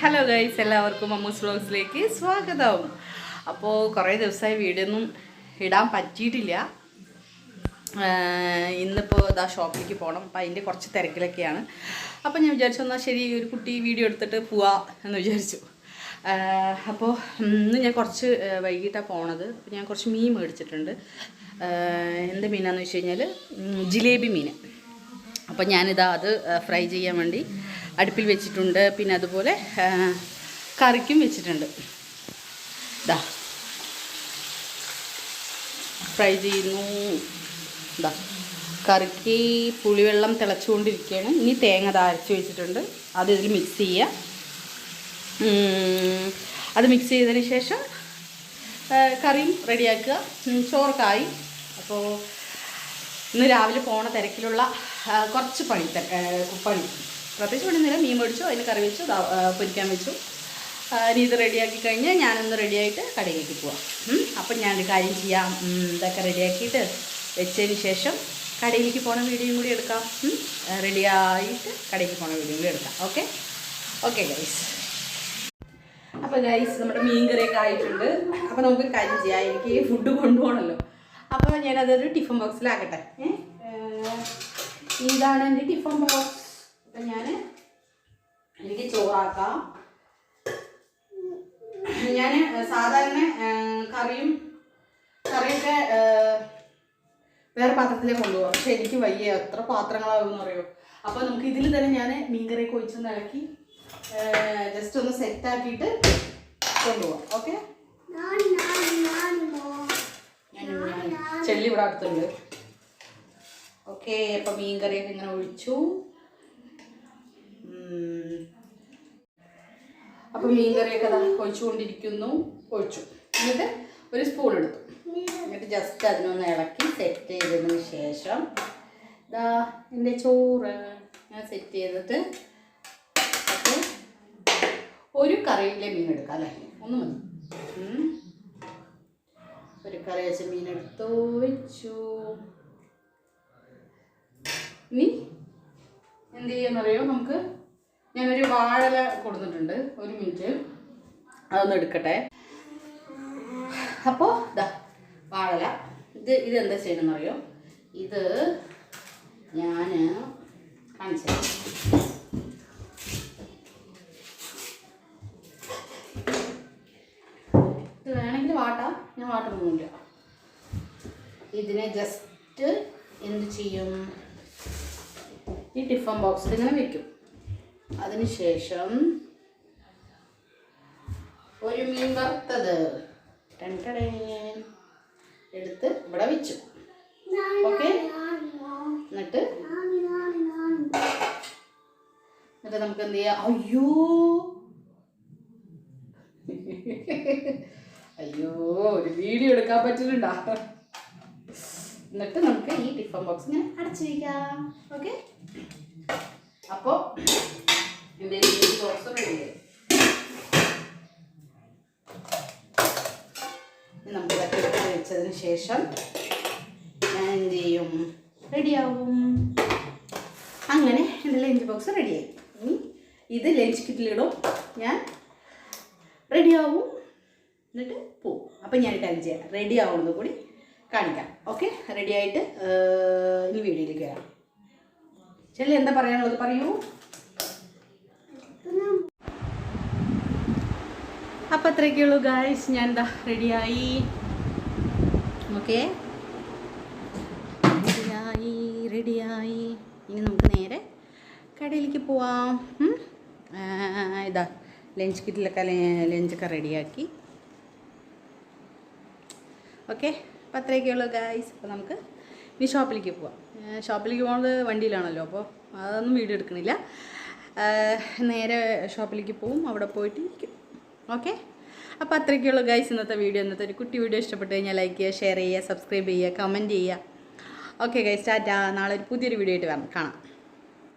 Hello guys, എല്ലാവർക്കും അമ്മൂസ് വ്ലോഗ്സിലേക്ക് സ്വാഗതം. അപ്പോൾ കുറേ ദിവസമായി വീഡിയോ ഒന്നും ഇടാൻ പറ്റിയിട്ടില്ല. ഇന്നിപ്പോൾ ഇതാ ഷോപ്പിലേക്ക് പോകണം. അപ്പോൾ അതിൻ്റെ കുറച്ച് തിരക്കിലൊക്കെയാണ്. അപ്പോൾ ഞാൻ വിചാരിച്ചു എന്നാൽ ശരി ഒരു കുട്ടി വീഡിയോ എടുത്തിട്ട് പോവാ എന്ന് വിചാരിച്ചു. അപ്പോൾ ഇന്ന് ഞാൻ കുറച്ച് വൈകിട്ടാണ് പോണത്. അപ്പോൾ ഞാൻ കുറച്ച് മീൻ മേടിച്ചിട്ടുണ്ട്. എന്ത് മീനാണെന്ന് വെച്ച് കഴിഞ്ഞാൽ ജിലേബി മീൻ. അപ്പോൾ ഞാനിതാ അത് ഫ്രൈ ചെയ്യാൻ വേണ്ടി അടുപ്പിൽ വെച്ചിട്ടുണ്ട്. പിന്നെ അതുപോലെ കറിക്കും വെച്ചിട്ടുണ്ട്. ഇതാ ഫ്രൈ ചെയ്യുന്നു. ഇതാ കറിക്ക് പുളിവെള്ളം തിളച്ചുകൊണ്ടിരിക്കുകയാണ്. ഇനി തേങ്ങ അരച്ച് വെച്ചിട്ടുണ്ട്. അത് ഇതിൽ മിക്സ് ചെയ്യുക. അത് മിക്സ് ചെയ്തതിന് ശേഷം കറിയും റെഡിയാക്കുക. ചോറൊക്കായി. അപ്പോൾ ഇന്ന് രാവിലെ പോണ തിരക്കിലുള്ള കുറച്ച് പണി പ്രത്യേകിച്ച് പണിയൊന്നുമില്ല. മീൻ മേടിച്ചു, അതിന് കറി വെച്ചു, പൊരിക്കാൻ വെച്ചു. ഇനി ഇത് റെഡിയാക്കി കഴിഞ്ഞാൽ ഞാനൊന്ന് റെഡിയായിട്ട് കടയിലേക്ക് പോവാം. അപ്പം ഞാനൊരു കാര്യം ചെയ്യാം. ഇതൊക്കെ റെഡിയാക്കിയിട്ട് വെച്ചതിന് ശേഷം കടയിലേക്ക് പോണ വീഡിയോയും കൂടി എടുക്കാം. റെഡിയായിട്ട് കടയിലേക്ക് പോണ വീഡിയോയും കൂടി എടുക്കാം. Okay okay guys. അപ്പോൾ ഗൈസ് നമ്മുടെ മീൻ കറിയൊക്കെ ആയിട്ടുണ്ട്. അപ്പോൾ നമുക്ക് കാര്യം ചെയ്യാം. എനിക്ക് ഫുഡ് കൊണ്ടുപോകണമല്ലോ. അപ്പോൾ ഞാനതൊരു ടിഫിൻ ബോക്സിലാക്കട്ടെ. ഇതാണ് എൻ്റെ ടിഫിൻ ബോക്സ്. അപ്പം എനിക്ക് ചോറാക്കാം. ഞാൻ സാധാരണ കറിയൊക്കെ വേറെ പാത്രത്തിലേക്ക് കൊണ്ടുപോകാം. പക്ഷെ എനിക്ക് വയ്യ, എത്ര പാത്രങ്ങളാകുമെന്ന് അറിയോ. അപ്പോൾ നമുക്ക് ഇതിൽ തന്നെ ഞാൻ മീൻകറിയൊക്കെ ഒഴിച്ചൊന്ന് ഇളക്കി ജസ്റ്റ് ഒന്ന് സെറ്റാക്കിയിട്ട് കൊണ്ടുപോകാം. ഓക്കെ, ചെല്ലി ഇവിടെ അടുത്തുണ്ട്. ഓക്കെ, അപ്പം മീൻ കറിയൊക്കെ ഇങ്ങനെ ഒഴിച്ചു. അപ്പം മീൻ കറിയൊക്കെ ഒഴിച്ചുകൊണ്ടിരിക്കുന്നു. എന്നിട്ട് ഒരു സ്പൂൺ എടുത്തു. എന്നിട്ട് ജസ്റ്റ് അതിനൊന്ന് ഇളക്കി സെറ്റ് ചെയ്തതിന് ശേഷം ഇതാ എൻ്റെ ചോറ് ഞാൻ സെറ്റ് ചെയ്തിട്ട് അപ്പോൾ ഒരു കറിയിലെ മീൻ എടുക്കാം അല്ലേ, ഒന്ന് മതി. ഒരു കറി വെച്ച മീൻ എടുത്തു വെച്ചു. ഇനി എന്ത് ചെയ്യാന്നറിയോ, നമുക്ക് ഞാനൊരു വാഴല കൊടുത്തിട്ടുണ്ട്. ഒരു മിനിറ്റ് അതൊന്ന് എടുക്കട്ടെ. അപ്പോൾ ഇതാ വാഴല. ഇതെന്താ ചെയ്യണമെന്നറിയോ, ഇത് ഞാൻ കാണിച്ചു. ഇത് വേണമെങ്കിൽ വാട്ടാം, ഞാൻ വാട്ടൊന്നുമില്ല. ഇതിനെ ജസ്റ്റ് എന്ത് ചെയ്യും, ഈ ടിഫിൻ ബോക്സിൽ ഇങ്ങനെ വെക്കും. അതിനുശേഷം ഒരു മീൻ വറുത്തത് എടുത്ത് ഇവിടെ വെച്ചു. ഓക്കെ, എന്നിട്ട് നമുക്ക് എന്ത് ചെയ്യാം. അയ്യോ ഒരു വീഡിയോ എടുക്കാൻ പറ്റില്ലുണ്ടാ. എന്നിട്ട് നമുക്ക് ഈ ടിഫിൻ ബോക്സ് ഇങ്ങനെ അടച്ചു വയ്ക്കാം. ഓക്കെ, അപ്പോൾ എൻ്റെ ബോക്സ് റെഡിയായി. നമുക്ക് ഇതൊക്കെ എടുത്ത് വെച്ചതിന് ശേഷം ഞാൻ എന്ത് ചെയ്യും, റെഡിയാവും. അങ്ങനെ എൻ്റെ ലഞ്ച് ബോക്സ് റെഡിയായി. ഇനി ഇത് ലഞ്ച് കിറ്റിലിടും, ഞാൻ റെഡിയാവും, എന്നിട്ട് പോവും. അപ്പം ഞാൻ കാര്യം ചെയ്യാം, റെഡി ആവുന്നത് കൂടി കാണിക്കാം. ഓക്കെ, റെഡിയായിട്ട് ഇനി വീഡിയോയിലേക്ക് വരാം. ചെല്ലി എന്താ പറയാനുള്ളത് പറയൂ. അപ്പം അത്രയൊക്കെയുള്ളൂ ഗായ്സ്. ഞാൻ എന്താ റെഡിയായി. ഓക്കെ, റെഡിയായി. ഇനി നമുക്ക് നേരെ കടയിലേക്ക് പോവാം. ഇതാ ലഞ്ച് കിറ്റിലൊക്കെ ലഞ്ചൊക്കെ റെഡിയാക്കി. ഓക്കെ, അപ്പം അത്രയൊക്കെയുള്ളൂ ഗായ്സ്. അപ്പോൾ നമുക്ക് ഇനി ഷോപ്പിലേക്ക് പോവാം. ഷോപ്പിലേക്ക് പോകുന്നത് വണ്ടിയിലാണല്ലോ, അപ്പോൾ അതൊന്നും വീഡിയോ എടുക്കണില്ല. നേരെ ഷോപ്പിലേക്ക് പോവും, അവിടെ പോയിട്ട് ഇരിക്കും. ഓക്കെ, അപ്പോൾ അത്രയ്ക്കുള്ളൂ ഗൈസ് ഇന്നത്തെ വീഡിയോ. ഇന്നത്തെ ഒരു കുട്ടി വീഡിയോ ഇഷ്ടപ്പെട്ട് കഴിഞ്ഞാൽ ലൈക്ക് ചെയ്യുക, ഷെയർ ചെയ്യുക, സബ്സ്ക്രൈബ് ചെയ്യുക, കമൻറ്റ് ചെയ്യുക. Okay guys, Tata. നാളെ ഒരു പുതിയൊരു വീഡിയോ ആയിട്ട് കാണാം.